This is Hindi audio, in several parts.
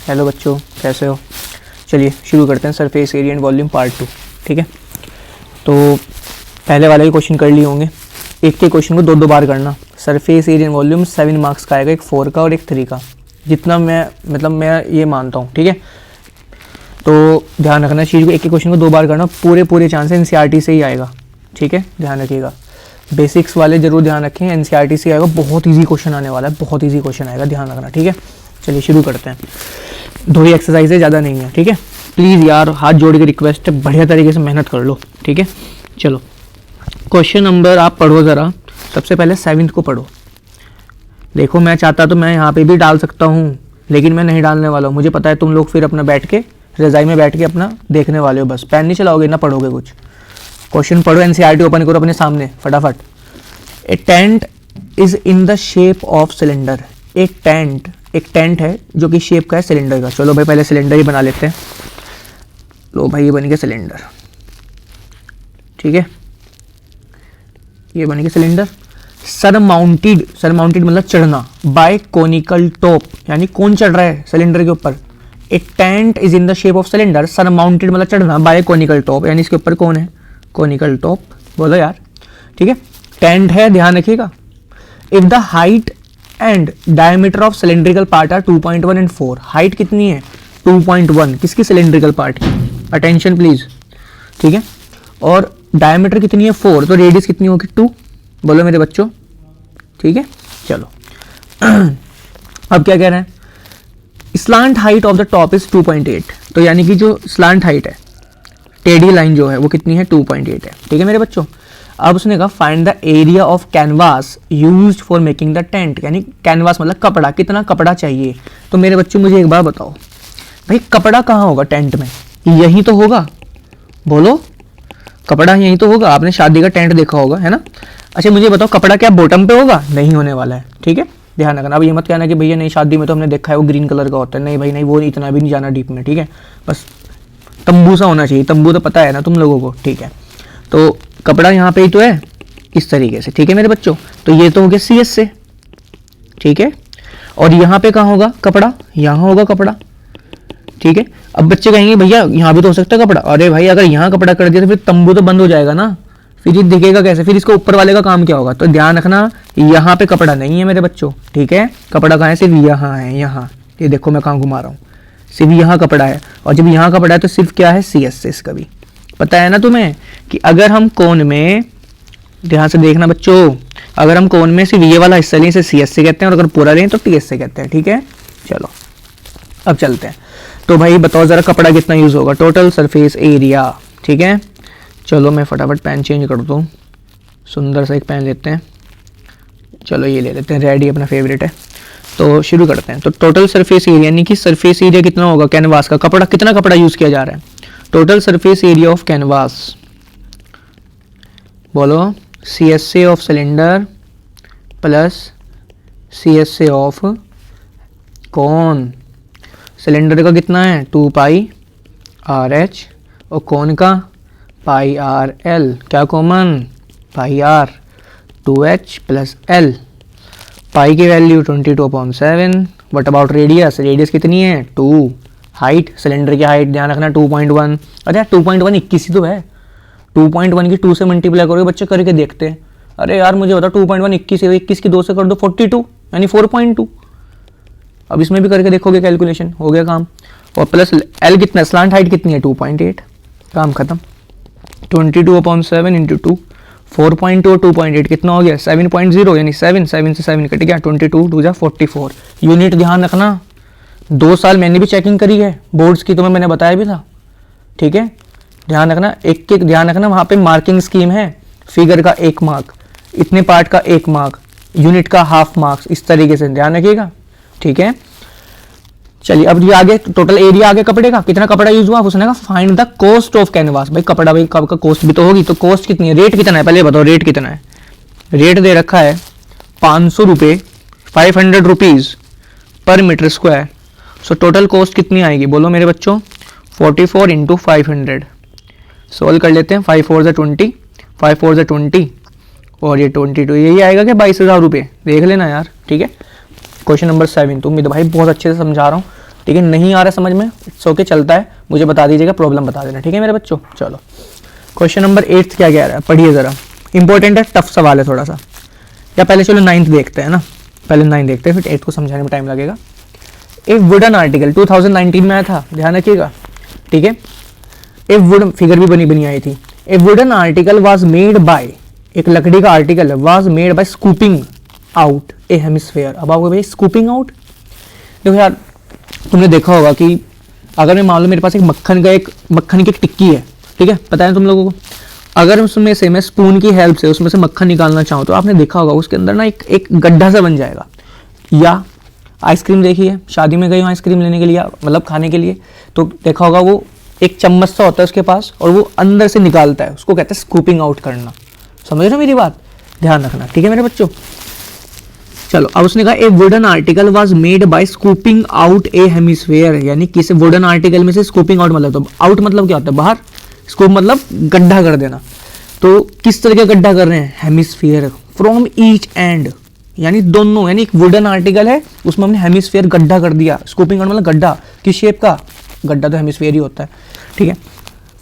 हेलो बच्चों, कैसे हो? चलिए शुरू करते हैं surface area and volume part 2। ठीक है, तो पहले वाले के क्वेश्चन कर लिए होंगे। एक के क्वेश्चन को दो बार करना। Surface area and volume 7 marks का आएगा, एक 4 का और एक 3 का, जितना मैं ये मानता हूँ। ठीक है, तो ध्यान रखना चीज़ को, एक के क्वेश्चन को 2 बार करना। पूरे चांस एनसीईआरटी से ही आएगा। ठीक है, ध्यान रखिएगा। बेसिक्स वाले जरूर ध्यान रखें, एनसीईआरटी से आएगा। बहुत ईजी क्वेश्चन आने वाला है, बहुत ईजी क्वेश्चन आएगा, ध्यान रखना। ठीक है, चलिए शुरू करते हैं। 2 ही एक्सरसाइज है, ज़्यादा नहीं है। ठीक है, प्लीज़ यार हाथ जोड़ के रिक्वेस्ट है, बढ़िया तरीके से मेहनत कर लो। ठीक है, चलो क्वेश्चन नंबर आप पढ़ो ज़रा। सबसे पहले 7th को पढ़ो। देखो, मैं चाहता तो मैं यहाँ पे भी डाल सकता हूँ, लेकिन मैं नहीं डालने वाला हूँ। मुझे पता है तुम लोग फिर अपना बैठ के रज़ाई में बैठ के अपना देखने वाले हो, बस पेन नहीं चलाओगे ना पढ़ोगे कुछ। क्वेश्चन पढ़ो, एनसीईआरटी ओपन करो अपने सामने फटाफट। A tent is in the shape of cylinder. एक टेंट है जो कि शेप का है सिलेंडर का। चलो भाई पहले सिलेंडर ही बना लेते हैं। लो भाई, ये बन गया सिलेंडर। ठीक है, ये बन गया सिलेंडर। सरमाउंटेड मतलब चढ़ना, बाय कोनिकल टॉप, यानी कौन चढ़ रहा है सिलेंडर के ऊपर? A tent is in the shape of cylinder, surmounted मतलब चढ़ना, बाय कोनिकल टॉप, यानी इसके ऊपर कौन है? Conical top. बोलो यार। ठीक है, टेंट है, ध्यान रखिएगा। If the height and diameter of cylindrical part are 2.1 and 4, हाइट कितनी है? 2.1, किसकी? सिलेंड्रिकल पार्ट की। Attention please. ठीक है, और डायमीटर कितनी है? 4, तो रेडियस कितनी होगी? 2। बोलो मेरे बच्चों। ठीक है, चलो अब क्या कह रहे हैं? Slant height of the top is 2.8, तो यानी कि जो स्लांट हाइट है, टेढ़ी लाइन जो है वो कितनी है? 2.8 है। ठीक है मेरे बच्चों, अब उसने कहा find the area of canvas used for making the tent, यानी कैनवास मतलब कपड़ा, कितना कपड़ा चाहिए। तो मेरे बच्चों मुझे एक बार बताओ भाई, कपड़ा कहाँ होगा टेंट में? यही तो होगा। बोलो, कपड़ा यही तो होगा। आपने शादी का टेंट देखा होगा, है ना? अच्छा मुझे बताओ, कपड़ा क्या बॉटम पे होगा? नहीं होने वाला है। ठीक है, ध्यान रखना। अब ये मत कहना कि भैया नहीं, शादी में तो हमने देखा है वो ग्रीन कलर का होता है। नहीं भाई नहीं, वो इतना भी नहीं जाना डीप में। ठीक है, बस तंबू सा होना चाहिए। तंबू तो पता है ना तुम लोगों को। ठीक है, तो कपड़ा यहाँ पे ही तो है, इस तरीके से। ठीक है मेरे बच्चों, तो ये तो हो गया CS से। ठीक है, और यहाँ पे कहाँ होगा कपड़ा? यहाँ होगा कपड़ा। ठीक है, अब बच्चे कहेंगे भैया यहाँ भी तो हो सकता है कपड़ा। अरे भाई, अगर यहाँ कपड़ा कर दिया तो फिर तंबू तो बंद हो जाएगा ना, फिर ये दिखेगा कैसे? फिर इसको ऊपर वाले का काम क्या होगा? तो ध्यान रखना, यहाँ पे कपड़ा नहीं है मेरे बच्चों। ठीक है, कपड़ा कहाँ है? सिर्फ यहाँ है, यहाँ। ये देखो मैं कहाँ घुमा रहा हूँ, सिर्फ यहाँ कपड़ा है। और जब यहाँ कपड़ा है तो सिर्फ क्या है? CS से। इसका भी पता है ना तुम्हें कि अगर हम कोन में, ध्यान से देखना बच्चों, अगर हम कोन में सिर्फ ये वाला हिस्सा लें इसे CS से कहते हैं, और अगर पूरा लें तो TS से कहते हैं। ठीक है, चलो अब चलते हैं। तो भाई बताओ जरा, कपड़ा कितना यूज होगा? Total surface area. ठीक है, चलो मैं फटाफट पेन चेंज कर दूँ, सुंदर सा एक पेन लेते हैं। चलो ये ले लेते हैं, रेड ही अपना फेवरेट है। तो शुरू करते हैं। तो टोटल सरफेस एरिया यानी कि सरफेस एरिया कितना होगा कैनवास का? कपड़ा, कितना कपड़ा यूज किया जा रहा है? Total surface area of canvas, बोलो CSA of cylinder plus CSA of कौन? सिलेंडर का कितना है? 2πRH, और कौन का? πRL। क्या common? πR, 2H plus L। पाई की value 22/7। What about radius? Radius कितनी है? 2। हाइट, सिलेंडर की हाइट ध्यान रखना 2.1। अरे 2.1 21 ही तो है। 2.1 की 2 से मल्टीप्लाई करोगे बच्चे, करके देखते हैं। अरे यार मुझे बता, 2.1 21 है, 21 की 2 से कर दो 42, यानी 4.2। अब इसमें भी करके देखोगे कैलकुलेशन, हो गया काम। और प्लस L कितना? स्लांट हाइट कितनी है? 2.8। काम खत्म। 22/7 इंटू 2, 4.2 और 2.8 कितना हो गया? 7.0, यानी 7 से 7 कट गया, 22 2 जा 44 यूनिट। ध्यान रखना, 2 साल मैंने भी चेकिंग करी है बोर्ड्स की, तुम्हें मैंने बताया भी था। ठीक है, ध्यान रखना, एक एक ध्यान रखना। वहाँ पे मार्किंग स्कीम है, फिगर का 1 मार्क, इतने पार्ट का 1 मार्क, यूनिट का हाफ मार्क्स, इस तरीके से ध्यान रखिएगा। ठीक है, चलिए अब ये आगे टोटल एरिया आगे कपड़े का, कितना कपड़ा यूज हुआ? उसने कहा find the cost of canvas. भाई कपड़ा, भाई का कॉस्ट भी तो होगी, तो कॉस्ट कितनी है? रेट कितना है पहले बताओ, रेट कितना है? रेट दे रखा है 500 रुपये, 500 रुपीज़ पर metre square. So total cost कितनी आएगी? बोलो मेरे बच्चों। 44 इंटू 500। सोल्व कर लेते हैं। 5 4 ज़ा 20, 5 4 ज़ा 20, और ये 22, यही आएगा क्या? 22,000 रुपये। देख लेना यार। ठीक है, क्वेश्चन नंबर 7। तुम भी तो भाई बहुत अच्छे से समझा रहा हूँ, ठीक है, नहीं आ रहा समझ में, इट्स ओके, चलता है, मुझे बता दीजिएगा, प्रॉब्लम बता देना, ठीक है मेरे बच्चों। चलो क्वेश्चन नंबर 8 क्या कह रहा है, पढ़िए ज़रा, इंपॉर्टेंट है, टफ सवाल है थोड़ा सा, या पहले चलो 9th देखते हैं ना, पहले 9 देखते हैं, फिर 8 को समझाने में टाइम लगेगा। एक वुडन आर्टिकल 2019 में आया था, ध्यान रखिएगा, ठीक है। एक वुड फिगर भी बनी आई थी। ए wooden article was made by, एक लकड़ी का article was made by scooping out A hemisphere. अब आपको भाई स्कूपिंग आउट, देखो यार तुमने देखा होगा कि अगर मैं मान लो मेरे पास एक मक्खन की एक टिक्की है, ठीक है, पता है तुम लोगों को, अगर उसमें से मैं स्पून की हेल्प से उसमें से मक्खन निकालना चाहूँ तो आपने देखा होगा उसके अंदर ना एक गड्ढा सा बन जाएगा। या आइसक्रीम देखिए, शादी में गई हूँ आइसक्रीम लेने के लिए, मतलब खाने के लिए, तो देखा होगा वो एक चम्मच सा होता है उसके पास और वो अंदर से निकालता है, उसको कहते हैं स्कूपिंग आउट करना। समझ रहे हो मेरी बात, ध्यान रखना, ठीक है मेरे बच्चों। चलो अब उसने कहा ए wooden article was made by scooping out A hemisphere, यानी किसी वुडन आर्टिकल में से स्कूपिंग आउट मतलब, तो आउट मतलब क्या होता है, बाहर, स्कूप मतलब गड्ढा कर देना। तो किस तरह का गड्ढा कर रहे हैं, हेमिस्फीयर फ्रॉम ईच एंड, यानी दोनों, यानी एक वुडन आर्टिकल है उसमें हमने हेमिस्फीयर गड्ढा कर दिया। स्कूपिंग आउट मतलब गड्ढा, किस शेप का, गड्ढा तो हेमिस्फीयर ही होता है, ठीक है।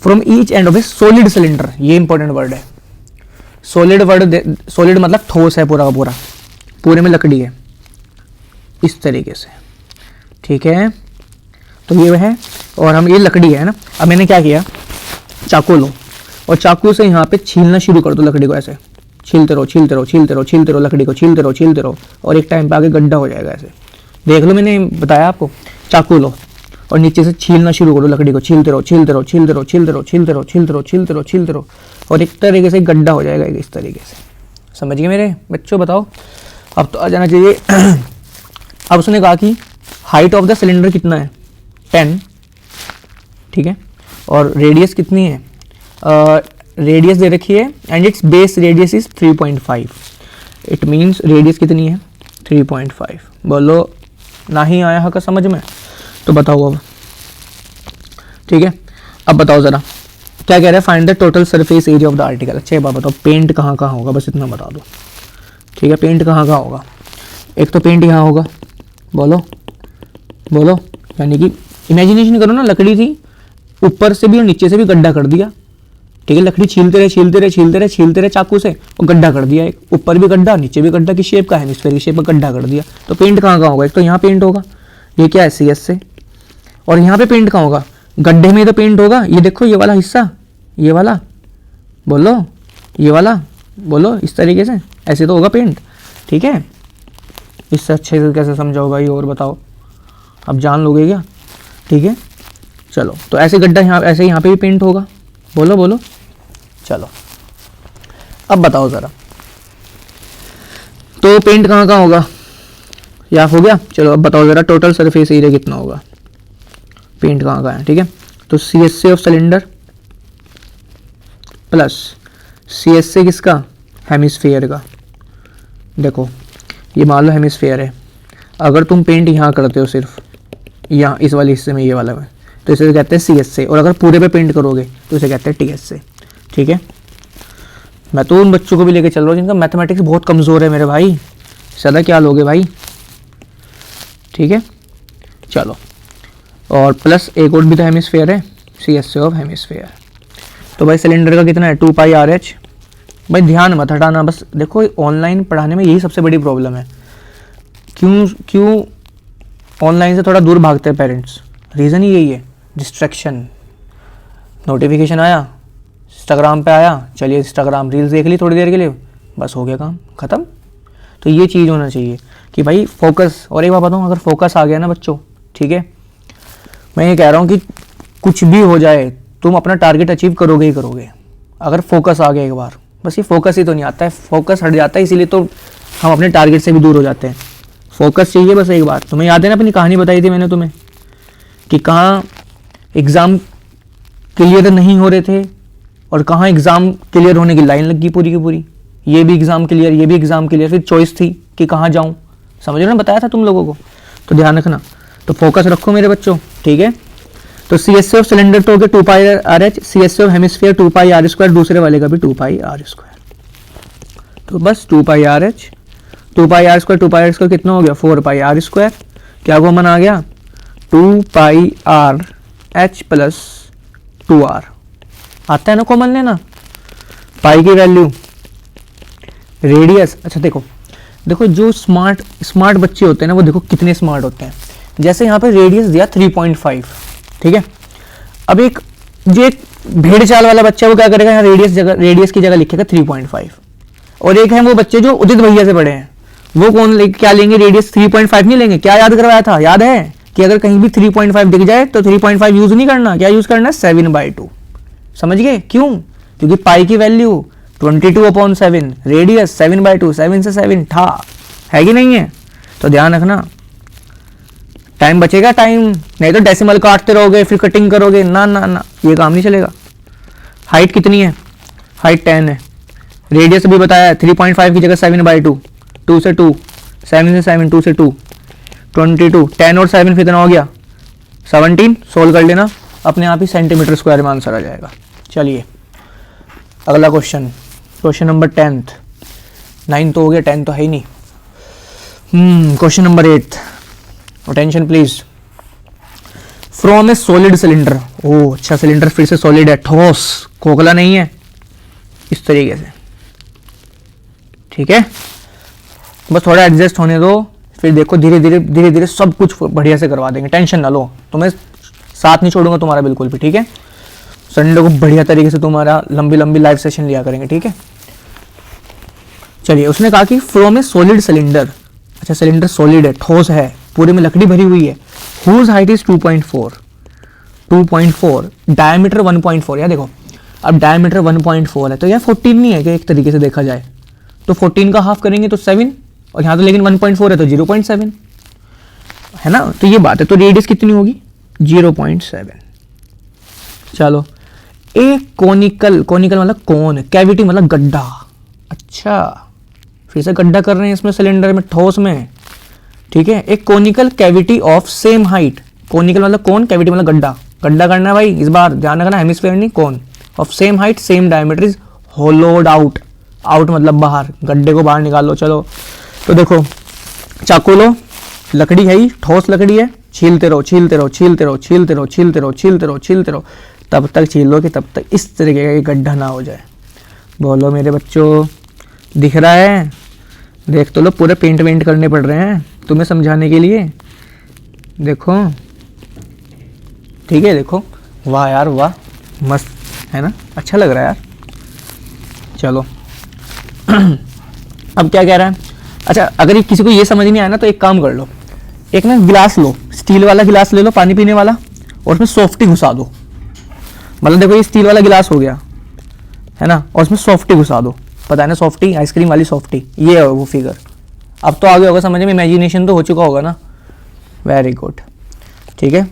From each end of A solid cylinder, ये इंपॉर्टेंट वर्ड है, सॉलिड सॉलिड मतलब ठोस है पूरा का पूरा, पूरे में लकड़ी है इस तरीके से, ठीक है। तो ये है, और हम ये लकड़ी है ना, अब मैंने क्या किया, चाकू लो और चाकू से यहाँ पे छीलना शुरू कर दो लकड़ी को, ऐसे छीलते रहो छीलते रहो छीलते रहो छीलते रहो, लकड़ी को छीलते रहो और एक टाइम पे आगे गड्ढा हो जाएगा ऐसे, देख लो मैंने बताया आपको। चाकू लो और नीचे से छीलना शुरू करो लकड़ी को, छीलते रहो छीलते रहो छीलते रहो छीलते रहो छीलते रहो छीलते रहो छीलते रहो छीलते रहो और एक तरीके से गड्ढा हो जाएगा इस तरीके से। समझ गए मेरे बच्चों, बताओ अब तो आ जाना चाहिए। अब उसने कहा कि हाइट ऑफ द सिलेंडर कितना है, 10, ठीक है, और रेडियस कितनी है, रेडियस दे रखी है and it's base radius is 3.5, it means radius कितनी है 3.5। बोलो नहीं आया है का समझ में, तो बताओ अब, ठीक है। अब बताओ ज़रा क्या कह रहा है, find the total surface area of the article. अच्छा ये बात बताओ, पेंट कहाँ कहाँ होगा, बस इतना बता दो, ठीक है। पेंट कहाँ कहाँ होगा, एक तो पेंट यहाँ होगा, बोलो बोलो, यानी कि इमेजिनेशन करो ना, लकड़ी थी ऊपर से भी और नीचे से भी गड्ढा कर दिया, ठीक है। लकड़ी छीलते रहे छीलते रहे छीलते रहे छीलते रहे चाकू से और गड्ढा कर दिया, एक ऊपर भी गड्ढा नीचे भी गड्ढा, की शेप का हेमिस्फीयर की शेप का गड्ढा कर दिया। तो पेंट कहाँ कहाँ होगा, एक तो यहाँ पेंट होगा, ये क्या है CS से, और यहाँ पे पेंट कहाँ होगा, गड्ढे में तो पेंट होगा, ये देखो ये वाला हिस्सा, ये वाला, बोलो ये वाला, बोलो इस तरीके से, ऐसे तो होगा पेंट, ठीक है। इससे अच्छे से कैसे समझाओ भाई, और बताओ, अब जान लोगे क्या, ठीक है। चलो तो ऐसे गड्ढा यहाँ, ऐसे यहाँ पे भी पेंट होगा, बोलो बोलो। चलो अब बताओ ज़रा, तो पेंट कहाँ कहाँ होगा, या हो गया। चलो अब बताओ ज़रा टोटल सरफेस एरिया कितना होगा, पेंट कहाँ कहाँ है, ठीक है। तो CSA of cylinder plus CSA किसका, हेमिस्फीयर का। देखो ये मान लो हेमिस्फीयर है, अगर तुम पेंट यहाँ करते हो सिर्फ यहाँ इस वाले हिस्से में, ये वाला में, तो इसे कहते हैं CSA, और अगर पूरे पे पेंट करोगे तो इसे कहते हैं TSA, ठीक है। मैं तो उन बच्चों को भी लेके चल रहा हूँ जिनका मैथमेटिक्स बहुत कमज़ोर है मेरे भाई, ज़्यादा क्या लोगे भाई, ठीक है। चलो और प्लस एक और भी तो हेमिस्फीयर है, CSA ऑफ हेमिस्फीयर। तो भाई सिलेंडर का कितना है 2πRH। भाई ध्यान मत हटाना, बस देखो ऑनलाइन पढ़ाने में यही सबसे बड़ी प्रॉब्लम है, क्यों ऑनलाइन से थोड़ा दूर भागते हैं पेरेंट्स, रीज़न ही यही है, डिस्ट्रैक्शन। नोटिफिकेशन आया, इंस्टाग्राम पे आया, चलिए इंस्टाग्राम रील्स देख ली थोड़ी देर के लिए, बस हो गया काम ख़त्म। तो ये चीज़ होना चाहिए कि भाई फोकस, और एक बात बताऊँ, अगर फोकस आ गया ना बच्चों, ठीक है, मैं ये कह रहा हूँ कि कुछ भी हो जाए तुम अपना टारगेट अचीव करोगे ही करोगे, अगर फोकस आ गया एक बार। बस ये फोकस ही तो नहीं आता है, फोकस हट जाता है, इसीलिए तो हम अपने टारगेट से भी दूर हो जाते हैं। फोकस चाहिए बस एक बार। तुम्हें याद है ना अपनी कहानी बताई थी मैंने तुम्हें कि कहाँ एग्ज़ाम क्लियर नहीं हो रहे थे और कहाँ एग्ज़ाम क्लियर होने की लाइन लग गई पूरी की पूरी, ये भी एग्ज़ाम क्लियर, ये भी एग्ज़ाम क्लियर, फिर चॉइस थी कि कहाँ जाऊँ। समझ रहे ना, बताया था तुम लोगों को, तो ध्यान रखना। तो फोकस रखो मेरे बच्चों, ठीक है। तो CSA ऑफ सिलेंडर तो हो गया 2πRH, CSA of hemisphere 2πr², दूसरे वाले का भी 2πr²। तो बस 2πRH, 2πr² 2πr² कितना हो गया 4πr², क्या कॉमन आ गया 2πr h प्लस 2r आता है ना कॉमन लेना, पाई की वैल्यू, रेडियस। अच्छा देखो देखो जो स्मार्ट बच्चे होते हैं ना, वो देखो कितने स्मार्ट होते हैं। जैसे यहाँ पे रेडियस दिया 3.5, ठीक है। अब एक भेड़ चाल वाला बच्चा है, वो क्या करेगा, यहाँ रेडियस की जगह लिखेगा 3.5। और एक है वो बच्चे जो उदित भैया से बड़े हैं, वो क्या लेंगे, रेडियस 3.5 नहीं लेंगे। क्या याद करवाया था, याद है कि अगर कहीं भी 3.5 दिख जाए तो 3.5 यूज नहीं करना, क्या यूज करना है, 7/2। समझ गए क्यों? क्योंकि पाई की वैल्यू 22/7, रेडियस 7/2, 7 से 7 था, है कि नहीं है? तो ध्यान रखना, टाइम बचेगा टाइम, नहीं तो डेसिमल काटते रहोगे फिर कटिंग करोगे, ना ना ना, ये काम नहीं चलेगा। हाइट कितनी है, हाइट 10 है, रेडियस भी बताया 3.5 की जगह 7/2, 2 से 2, 7 से 7, 2 से 2, 22, 10 और 7 फिर कितना हो गया 17। सोल्व कर लेना, अपने आप ही सेंटीमीटर स्क्वायर में आंसर आ जाएगा। चलिए अगला क्वेश्चन, क्वेश्चन नंबर 10th, 9 तो हो गया, 10 तो है ही नहीं। Question number 8, attention please. From a solid cylinder, ओ अच्छा सिलेंडर फिर से सॉलिड है, ठोस, खोखला नहीं है, इस तरीके से, ठीक है। बस थोड़ा एडजस्ट होने दो, फिर देखो धीरे धीरे सब कुछ बढ़िया से करवा देंगे, टेंशन ना लो, तुम्हें साथ नहीं छोड़ूंगा तुम्हारा बिल्कुल भी, ठीक है। संडे को बढ़िया तरीके से तुम्हारा लंबी लाइव सेशन लिया करेंगे, ठीक है। चलिए उसने कहा कि फ्रॉम ए सॉलिड सिलेंडर, अच्छा सिलेंडर सॉलिड है, ठोस है, पूरे में लकड़ी भरी हुई है, हुज हाइट इज 2.4, डायमीटर 1.4। यार देखो अब डायमीटर 1.4 है तो यार 14 नहीं है कि एक तरीके से देखा जाए तो 14 का हाफ करेंगे तो 7, और यहाँ तो लेकिन 1.4 है तो 0.7 है ना, तो ये बात है। तो रेडियस कितनी होगी 0.7। चलो एक कोनिकल मतलब कौन, कैविटी मतलब गड्ढा, अच्छा फिर से गड्ढा कर रहे हैं इसमें सिलेंडर में, ठोस में, ठीक है। एक conical cavity of same height, conical मतलब कौन, कैविटी मतलब गड्ढा, गड्ढा करना है भाई, इस बार ध्यान रखना, हेमिस्फीयर नहीं, कौन, of same height same diameter is hollowed out, out मतलब बाहर, गड्ढे को बाहर निकाल लो। चलो तो देखो चाकू लो, लकड़ी है ही, ठोस लकड़ी है, छीलते रहो तब तक छीलो कि तब तक इस तरीके का गड्ढा ना हो जाए। बोलो मेरे बच्चों, दिख रहा है, देख तो लो, पूरे पेंट करने पड़ रहे हैं तुम्हें समझाने के लिए, देखो ठीक है, देखो वाह यार वाह, मस्त है ना, अच्छा लग रहा है यार। चलो अब क्या कह रहा है, अच्छा अगर किसी को ये समझ नहीं आया ना तो एक काम कर लो, एक ना गिलास लो, स्टील वाला गिलास ले लो पानी पीने वाला, और उसमें सॉफ्टी घुसा दो, मतलब देखो ये स्टील वाला गिलास हो गया है ना, और उसमें सॉफ्टी घुसा दो, पता है ना सॉफ्टी, आइसक्रीम वाली सॉफ्टी, ये है वो फिगर। अब तो आगे होगा समझ में, इमेजिनेशन तो हो चुका होगा ना, वेरी गुड, ठीक है।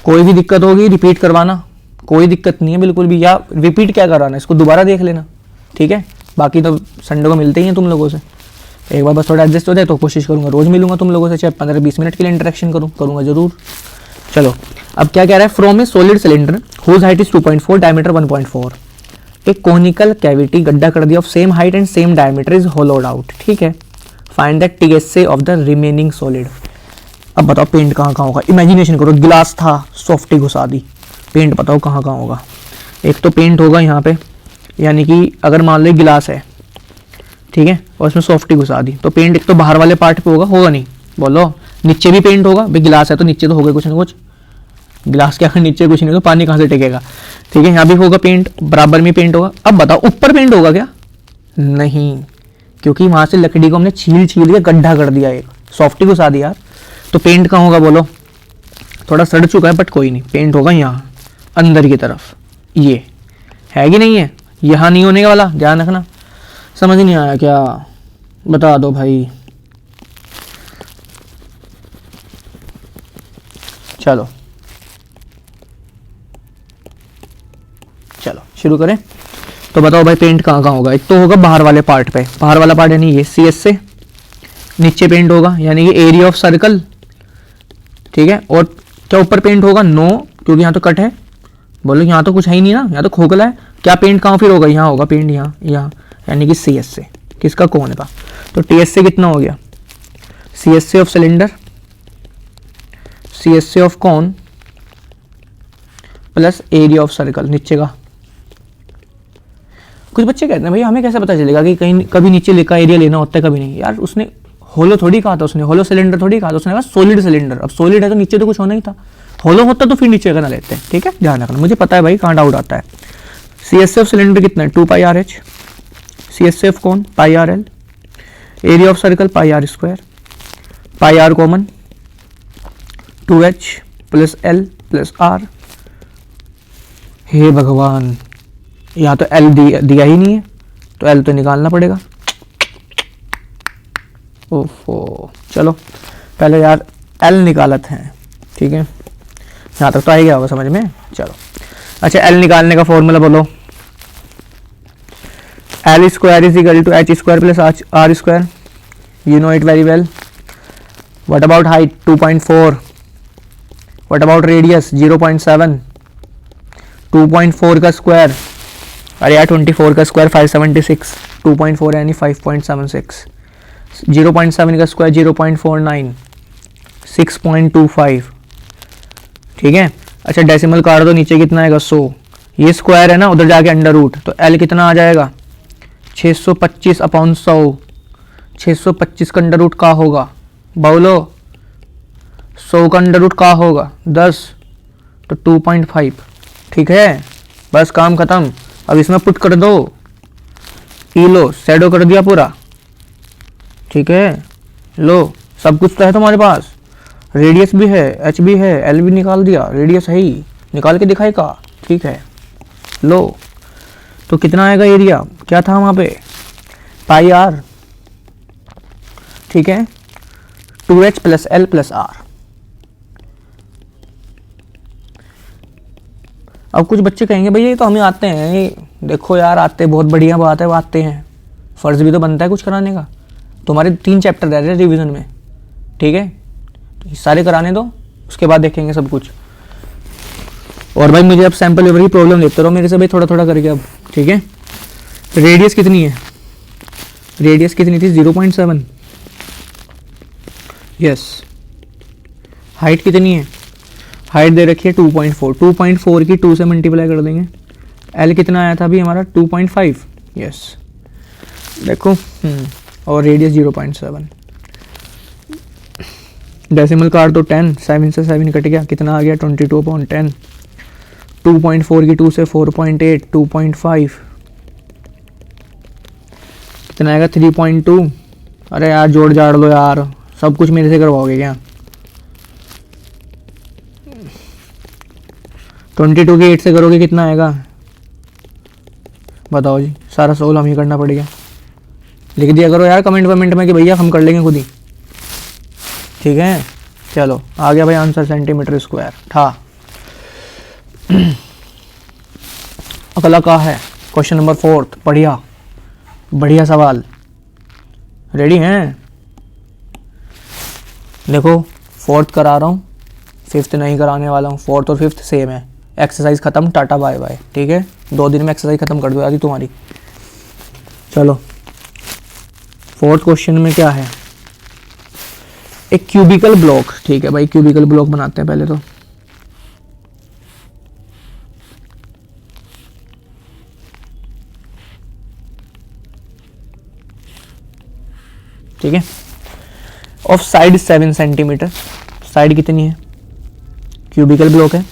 कोई भी दिक्कत होगी रिपीट करवाना, कोई दिक्कत नहीं है बिल्कुल भी, या रिपीट क्या कराना, इसको दोबारा देख लेना, ठीक है। बाकी तो संडे को मिलते ही हैं तुम लोगों से, एक बार बस थोड़ा एडजस्ट हो जाए तो कोशिश करूंगा रोज मिलूंगा तुम लोगों से, चाहे 15-20 मिनट के लिए इंटरेक्शन करूंगा जरूर। चलो अब क्या कह रहा है, from a solid cylinder whose height is 2.4, diameter 1.4, एक कोनिकल कैविटी, गड्ढा कर दिया, of same height and same diameter is hollowed out, ठीक है। Find the TSA of the remaining solid. अब बताओ पेंट कहाँ होगा, इमेजिनेशन करो, गिलास था, सॉफ्टी घुसा दी, पेंट बताओ कहाँ होगा। एक तो पेंट होगा यहाँ पे, यानी कि अगर मान लो गिलास है, ठीक है, और उसमें सॉफ्टी घुसा दी, तो पेंट एक तो बाहर वाले पार्ट पे होगा नहीं, बोलो नीचे भी पेंट होगा भाई, गिलास है तो नीचे तो होगा कुछ ना कुछ, गिलास के अगर नीचे कुछ नहीं तो पानी कहाँ से टिकेगा, ठीक है। यहाँ भी होगा पेंट, बराबर में पेंट होगा। अब बताओ ऊपर पेंट होगा क्या, नहीं, क्योंकि वहां से लकड़ी को हमने छील के गड्ढा कर दिया, एक सॉफ्टी घुसा दिया, तो पेंट कहाँ होगा बोलो, थोड़ा सड़ चुका है बट कोई नहीं, पेंट होगा यहाँ अंदर की तरफ, ये है कि नहीं है, यहाँ नहीं होने वाला, ध्यान रखना। समझ नहीं आया क्या, बता दो भाई। चलो शुरू करें, तो बताओ भाई पेंट कहाँ होगा, एक तो होगा बाहर वाले पार्ट पे, बाहर वाला पार्ट यानी ये CS से, नीचे पेंट होगा यानी कि एरिया ऑफ सर्कल, ठीक है। और क्या ऊपर पेंट होगा, नो, क्योंकि यहाँ तो कट है, बोलो यहाँ तो कुछ है ही नहीं ना, यहाँ तो खोखला है, क्या पेंट कहाँ फिर होगा, यहाँ होगा पेंट, यहाँ यानी कि CS से, किसका कोन का, तो TS से कितना हो गया, CS से of cylinder CSA of cone plus area of circle नीचे का। कुछ बच्चे कहते हैं भैया हमें कैसे पता चलेगा कि कहीं कभी नीचे लिखा एरिया लेना होता है कभी नहीं। यार उसने होलो थोड़ी कहा था, उसने होलो सिलेंडर थोड़ी कहा था, उसने कहा सॉलिड सिलेंडर। अब सॉलिड है तो नीचे तो कुछ होना ही था, होलो होता तो फिर नीचे का ना लेते हैं। ठीक है, ध्यान रखना, मुझे पता है भाई कहाँ डाउट आता है। CSA ऑफ सिलेंडर कितना है 2πRh, CSA ऑफ कौन πRl, area of circle πr², πr common 2h plus l plus r। हे भगवान, यहाँ तो l दिया ही नहीं है तो l तो निकालना पड़ेगा। ओफो, चलो पहले यार l निकालते हैं। ठीक है, यहाँ तक तो आ ही गया होगा समझ में। चलो अच्छा, l निकालने का फॉर्मूला बोलो। L square is equal to h square plus r square, you know it very well. What about height 2.4, what about radius 0.7, 2.4 का स्क्वायर, अरे यार 24 का स्क्वायर 576, 2.4 यानी 5.76, 0.7 का स्क्वायर 0.49, 6.25। ठीक है, अच्छा डेसिमल काट दो, नीचे कितना आएगा 100, ये स्क्वायर है ना, उधर जाके अंडर रूट, तो L कितना आ जाएगा 625 अपॉन 100। 625 का अंडर रूट का होगा, बोलो 100 का अंडर रूट का होगा 10, तो 2.5। ठीक है, बस काम खत्म। अब इसमें पुट कर दो, ई लो, शैडो कर दिया पूरा। ठीक है, लो सब कुछ तो है तुम्हारे पास, रेडियस भी है, एच भी है, एल भी निकाल दिया, रेडियस है ही, निकाल के दिखाई का। ठीक है, लो तो कितना आएगा एरिया, क्या था वहाँ पे πr। ठीक है, 2h plus l plus r। अब कुछ बच्चे कहेंगे भैया ये तो हमें आते हैं, ये देखो यार आते, बहुत बढ़िया बात है, वो आते हैं, फर्ज भी तो बनता है कुछ कराने का। तुम्हारे 3 चैप्टर रह रहे हैं रिवीजन में। ठीक है, तो सारे कराने दो, उसके बाद देखेंगे सब कुछ। और भाई मुझे अब सैंपल पेपर की प्रॉब्लम लेते रहो मेरे से भाई, थोड़ा थोड़ा करके अब। ठीक है, रेडियस कितनी है, रेडियस कितनी थी 0.7, यस। हाइट कितनी है, हाइट दे रखी है 2.4, 2.4 की 2 से मल्टीप्लाई कर देंगे। एल कितना आया था अभी हमारा 2.5, यस देखो। और रेडियस 0.7, डेसिमल काट दो 10, 7 से 7 कट गया, कितना आ गया 22/10। 2.4 की 2 से 4.8, 2.5 कितना आएगा 3.2। अरे यार जोड़ जाड़ लो यार, सब कुछ मेरे से करवाओगे क्या। 22 के 8 से करोगे कितना आएगा बताओ जी, सारा सोल हम ही करना पड़ेगा। लिख दिया करो यार कमेंट वमेंट में कि भैया हम कर लेंगे खुद ही। ठीक है, चलो आ गया भाई आंसर सेंटीमीटर स्क्वायर था। अगला का है क्वेश्चन नंबर 4, बढ़िया बढ़िया सवाल, रेडी हैं। देखो 4th करा रहा हूँ, 5th नहीं कराने वाला हूँ, 4th और 5th सेम है। एक्सरसाइज खत्म, टाटा बाय बाय। ठीक है, 2 दिन में एक्सरसाइज खत्म कर दो यार तुम्हारी। चलो 4th क्वेश्चन में क्या है, एक क्यूबिकल ब्लॉक। ठीक है भाई, क्यूबिकल ब्लॉक बनाते हैं पहले तो। ठीक है, ऑफ साइड 7 सेंटीमीटर, साइड कितनी है, क्यूबिकल ब्लॉक है।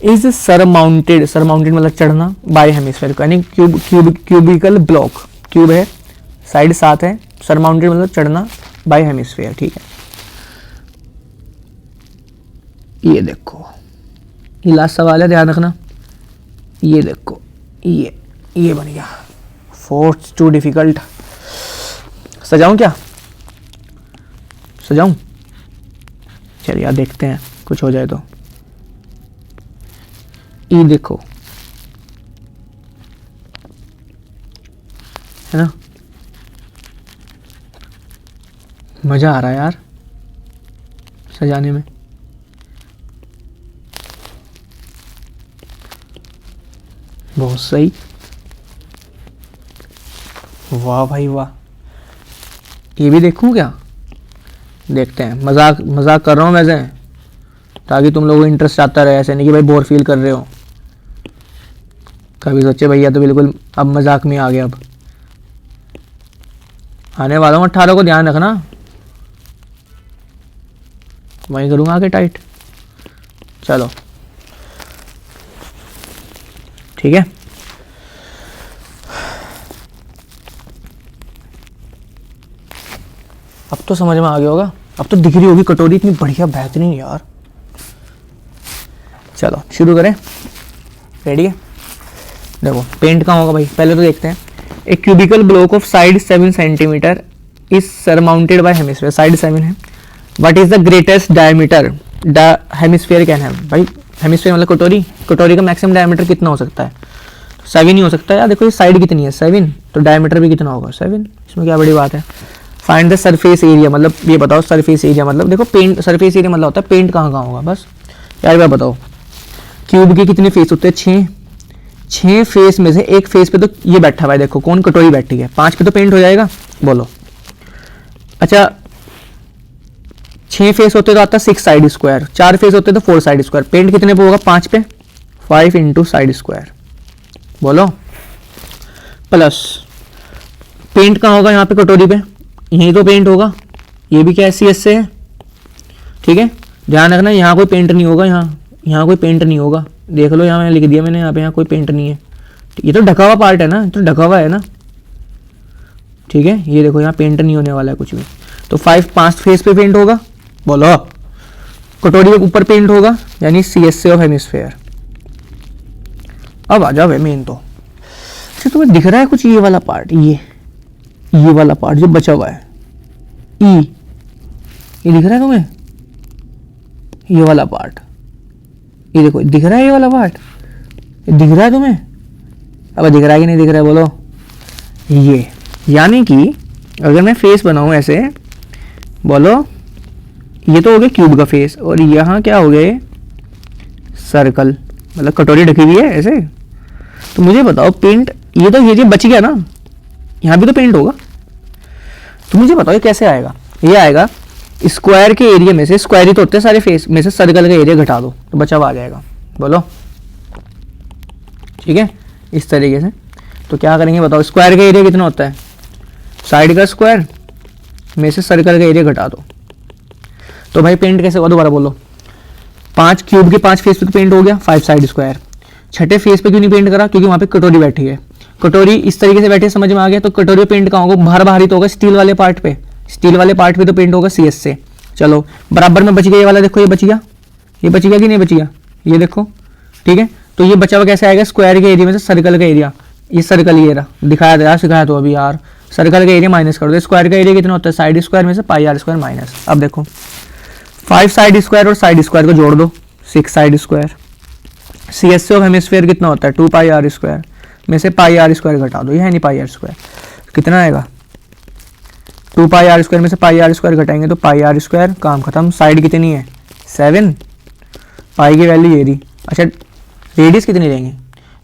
इज सरमाउंटेड, सरमाउंटेड मतलब चढ़ना, बाय हेमिस्फेयर, यानी क्यूबिकल ब्लॉक, क्यूब है, साइड 7 है, सरमाउंटेड मतलब चढ़ना, बाय हेमिस्फेयर। ठीक है, ये देखो, ये लास्ट सवाल है, ध्यान रखना। ये देखो, ये बन गया। 4th to difficult. सजाऊं क्या, सजाऊं, चलिए यार देखते हैं कुछ हो जाए तो। ये देखो, है ना, मजा आ रहा है यार सजाने में। बहुत सही, वाह भाई वाह। ये भी देखूं क्या, देखते हैं, मजाक कर रहा हूँ वैसे, ताकि तुम लोगों को इंटरेस्ट आता रहे, ऐसे नहीं कि भाई बोर फील कर रहे हो। कभी सोचे भैया तो बिल्कुल अब मजाक में आ गया। अब आने वाला हूँ 18 को, ध्यान रखना। वहीं करूँगा आगे टाइट। चलो ठीक है। अब तो समझ में आ गया होगा, अब तो दिख रही होगी कटोरी इतनी बढ़िया बेहतरीन यार। चलो शुरू करें, रेडी है। देखो पेंट कहाँ होगा भाई, पहले तो देखते हैं। एक cubical block of side 7 centimetre is surmounted bye hemisphere, side 7 है। What is the greatest diameter the hemisphere can have. भाई हेमिस्फीयर मतलब कटोरी, कटोरी का मैक्सिमम डायमीटर कितना हो सकता है, 7 ही हो सकता है यार। देखो ये साइड कितनी है 7, तो डायमीटर भी कितना होगा 7, इसमें क्या बड़ी बात है। फाइंड द सरफेस एरिया, मतलब ये बताओ सरफेस एरिया, मतलब देखो पेंट, सरफेस एरिया मतलब होता है पेंट कहाँ कहाँ होगा, बस यार बात बताओ। क्यूब के कितने फेस होते हैं, 6 फेस में से एक फेस पे तो ये बैठा हुआ है, देखो कौन, कटोरी बैठी है, 5 पे तो पेंट हो जाएगा, बोलो। अच्छा 6 फेस होते तो आता 6 साइड स्क्वायर, 4 फेस होते तो 4 साइड स्क्वायर, पेंट कितने पे होगा 5 पे, 5 इंटू साइड स्क्वायर, बोलो। प्लस पेंट कहाँ होगा यहाँ पे कटोरी पे, यही तो पेंट होगा, ये भी क्या सी एस से है, ठीक है। ध्यान रखना यहाँ कोई पेंट नहीं होगा, यहाँ कोई पेंट नहीं होगा, देख लो यहाँ मैंने लिख दिया मैंने, यहाँ पे यहाँ कोई पेंट नहीं है, ये तो ढका हुआ पार्ट है ना, तो ढका हुआ है ना, ठीक है। ये देखो यहाँ पेंट नहीं होने वाला है कुछ भी, तो 5 फेस पे पेंट होगा, बोलो। कटोरी के ऊपर पेंट होगा, यानी सी एस से ऑफ हेमिस्फीयर। अब आ जाओ मेन तो, अच्छा तुम्हें दिख रहा है कुछ ये वाला पार्ट, ये वाला पार्ट जो बचा हुआ है, ये दिख रहा है तुम्हें, ये वाला पार्ट, ये देखो दिख रहा है, ये वाला पार्ट दिख रहा है तुम्हें, अब दिख रहा है कि नहीं दिख रहा है, बोलो। ये यानी कि अगर मैं फेस बनाऊं ऐसे, बोलो, ये तो हो गया क्यूब का फेस, और यहाँ क्या हो गया सर्कल, मतलब कटोरी ढकी हुई है ऐसे। तो मुझे बताओ पेंट, ये तो ये बच गया ना, यहाँ भी तो पेंट होगा, तो मुझे बताओ ये कैसे आएगा। ये आएगा स्क्वायर के एरिया में से, स्क्वायर ही तो होते हैं सारे फेस में से, सर्कल का एरिया घटा दो तो बचा हुआ आ जाएगा, बोलो, ठीक है। इस तरीके से तो क्या करेंगे बताओ, स्क्वायर का एरिया कितना होता है, साइड का स्क्वायर में से सर्कल का एरिया घटा दो, तो भाई पेंट कैसे होगा, दोबारा बोलो। 5 क्यूब के 5 फेस पे तो पेंट हो गया, 5 साइड स्क्वायर। छठे फेस पे क्यों नहीं पेंट करा, क्योंकि वहां पे कटोरी बैठी है, कटोरी इस तरीके से बैठी है, समझ में आ गया। तो कटोरी पेंट कहाँ होगा, बाहर बाहर ही तो होगा, स्टील वाले पार्ट पे, स्टील वाले पार्ट पे तो पेंट होगा सी एस से। चलो बराबर में बच गया ये वाला, देखो ये बच गया, ये बच गया कि नहीं बच गया, ये देखो, ठीक है। तो ये बचा हुआ कैसे आएगा, स्क्वायर के एरिया में से सर्कल का एरिया, ये सर्कल ये रहा, दिखाया था यार, सिखाया तो अभी यार, सर्कल का एरिया माइनस कर दो। स्क्वायर का एरिया कितना होता है, साइड स्क्वायर में से पाई आर स्क्वायर माइनस। अब देखो 5 साइड स्क्वायर और साइड स्क्वायर को जोड़ दो, 6 side square. C S of hemisphere कितना होता है, 2 पाई आर स्क्वायर में से पाई आर स्क्वायर घटा दो, ये है नहीं पाई आर स्क्वायर, कितना आएगा 2 पाई आर स्क्वायर में से पाई आर स्क्वायर घटाएंगे तो पाई आर स्क्वायर, काम खत्म। साइड कितनी है 7, पाई की वैल्यू ये रही। अच्छा रेडियस कितनी लेंगे,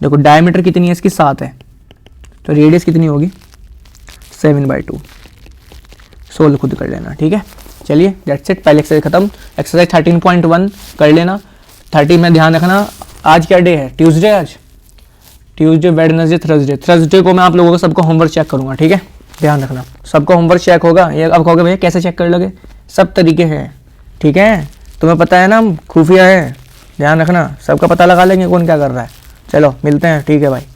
देखो डायमीटर कितनी है इसकी 7 है, तो रेडियस कितनी होगी 7/2। सोल्व खुद कर लेना, ठीक है। चलिए दैट्स इट, पहले एक्सरसाइज खत्म। एक्सरसाइज 13.1 कर लेना। 30 में ध्यान रखना, आज क्या डे है, ट्यूसडे, आज ट्यूसडे, वेडनेसडे, थर्सडे। थर्सडे को मैं आप लोगों का सबका होमवर्क चेक करूंगा, ठीक है, ध्यान रखना, सबका होमवर्क चेक होगा। ये अब कहोगे भैया कैसे चेक कर लोगे, सब तरीके हैं, ठीक है, तुम्हें पता है ना खुफिया है, ध्यान रखना, सबका पता लगा लेंगे कौन क्या कर रहा है। चलो मिलते हैं, ठीक है भाई।